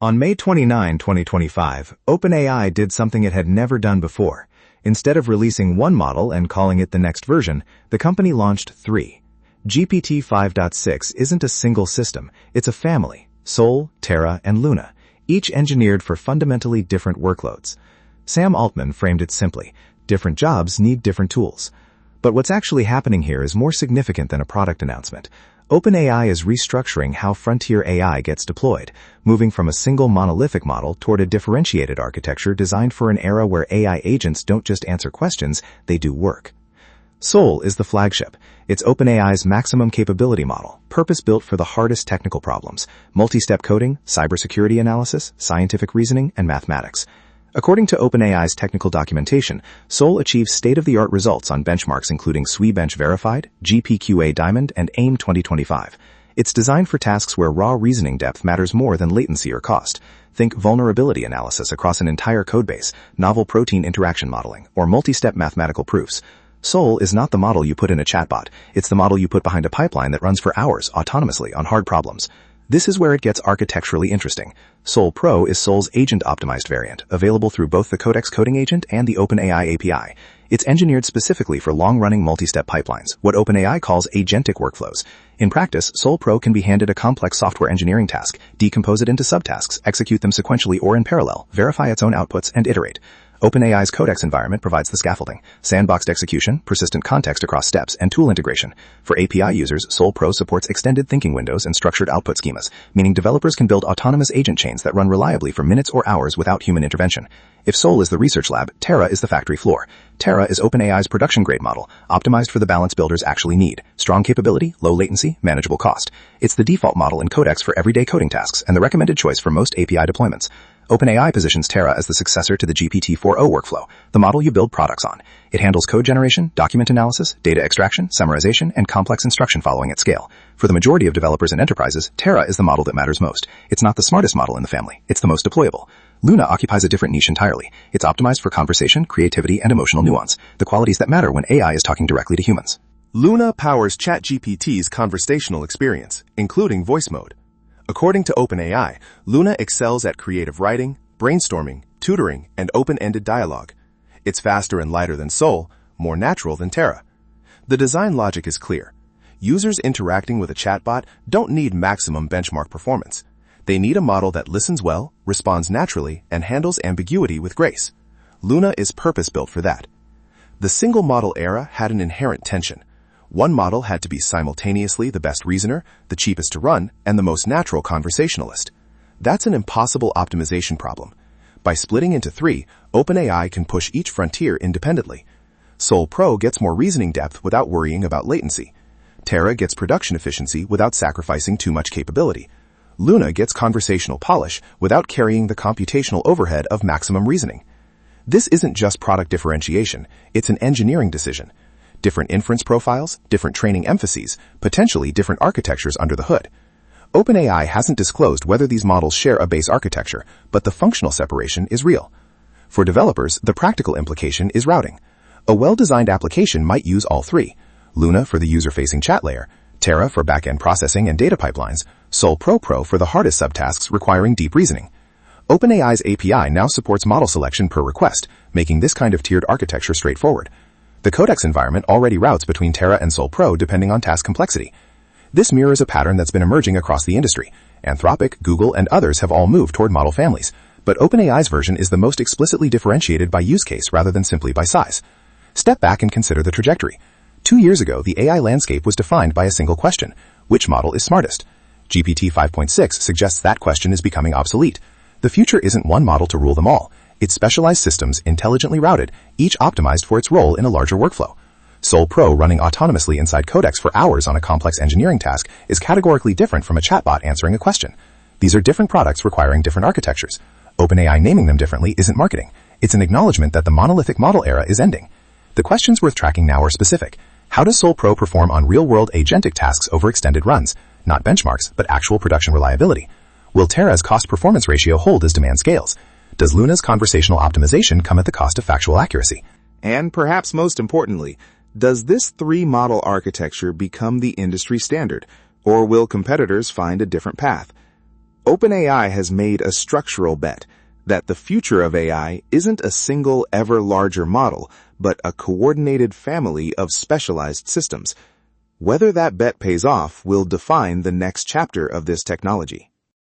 On May 29, 2025, OpenAI did something it had never done before. Instead of releasing one model and calling it the next version, the company launched 3. GPT-5.6 isn't a single system, it's a family: Sol, Terra, and Luna, each engineered for fundamentally different workloads. Sam Altman framed it simply: different jobs need different tools. But what's actually happening here is more significant than a product announcement. OpenAI is restructuring how frontier AI gets deployed, moving from a single monolithic model toward a differentiated architecture designed for an era where AI agents don't just answer questions, they do work. Sol is the flagship. It's OpenAI's maximum capability model, purpose-built for the hardest technical problems: multi-step coding, cybersecurity analysis, scientific reasoning, and mathematics. According to OpenAI's technical documentation, Sol achieves state-of-the-art results on benchmarks including SWE-Bench Verified, GPQA Diamond, and AIM 2025. It's designed for tasks where raw reasoning depth matters more than latency or cost. Think vulnerability analysis across an entire codebase, novel protein interaction modeling, or multi-step mathematical proofs. Sol is not the model you put in a chatbot. It's the model you put behind a pipeline that runs for hours autonomously on hard problems. This is where it gets architecturally interesting. Sol Pro is Sol's agent-optimized variant, available through both the Codex coding agent and the OpenAI API. It's engineered specifically for long-running multi-step pipelines, what OpenAI calls agentic workflows. In practice, Sol Pro can be handed a complex software engineering task, decompose it into subtasks, execute them sequentially or in parallel, verify its own outputs, and iterate. OpenAI's Codex environment provides the scaffolding: sandboxed execution, persistent context across steps, and tool integration. For API users, Sol Pro supports extended thinking windows and structured output schemas, meaning developers can build autonomous agent chains that run reliably for minutes or hours without human intervention. If Sol is the research lab, Terra is the factory floor. Terra is OpenAI's production-grade model, optimized for the balance builders actually need: strong capability, low latency, manageable cost. It's the default model in Codex for everyday coding tasks and the recommended choice for most API deployments. OpenAI positions Terra as the successor to the GPT-4.0 workflow, the model you build products on. It handles code generation, document analysis, data extraction, summarization, and complex instruction following at scale. For the majority of developers and enterprises, Terra is the model that matters most. It's not the smartest model in the family, it's the most deployable. Luna occupies a different niche entirely. It's optimized for conversation, creativity, and emotional nuance, the qualities that matter when AI is talking directly to humans. Luna powers ChatGPT's conversational experience, including voice mode. According to OpenAI, Luna excels at creative writing, brainstorming, tutoring, and open-ended dialogue. It's faster and lighter than Sol, more natural than Terra. The design logic is clear. Users interacting with a chatbot don't need maximum benchmark performance. They need a model that listens well, responds naturally, and handles ambiguity with grace. Luna is purpose-built for that. The single-model era had an inherent tension. One model had to be simultaneously the best reasoner, the cheapest to run, and the most natural conversationalist. That's an impossible optimization problem. By splitting into 3, OpenAI can push each frontier independently. Sol Pro gets more reasoning depth without worrying about latency. Terra gets production efficiency without sacrificing too much capability. Luna gets conversational polish without carrying the computational overhead of maximum reasoning. This isn't just product differentiation, it's an engineering decision. Different inference profiles, different training emphases, potentially different architectures under the hood. OpenAI hasn't disclosed whether these models share a base architecture, but the functional separation is real. For developers, the practical implication is routing. A well-designed application might use all 3: Luna for the user-facing chat layer, Terra for back-end processing and data pipelines, Sol Pro for the hardest subtasks requiring deep reasoning. OpenAI's API now supports model selection per request, making this kind of tiered architecture straightforward. The Codex environment already routes between Terra and Sol Pro depending on task complexity. This mirrors a pattern that's been emerging across the industry. Anthropic, Google, and others have all moved toward model families, but OpenAI's version is the most explicitly differentiated by use case rather than simply by size. Step back and consider the trajectory. 2 years ago, the AI landscape was defined by a single question: which model is smartest? GPT-5.6 suggests that question is becoming obsolete. The future isn't one model to rule them all. It's specialized systems intelligently routed, each optimized for its role in a larger workflow. Sol Pro running autonomously inside Codex for hours on a complex engineering task is categorically different from a chatbot answering a question. These are different products requiring different architectures. OpenAI naming them differently isn't marketing. It's an acknowledgement that the monolithic model era is ending. The questions worth tracking now are specific. How does Sol Pro perform on real-world agentic tasks over extended runs? Not benchmarks, but actual production reliability. Will Terra's cost-performance ratio hold as demand scales? Does Luna's conversational optimization come at the cost of factual accuracy? And perhaps most importantly, does this 3-model architecture become the industry standard, or will competitors find a different path? OpenAI has made a structural bet that the future of AI isn't a single ever larger model, but a coordinated family of specialized systems. Whether that bet pays off will define the next chapter of this technology.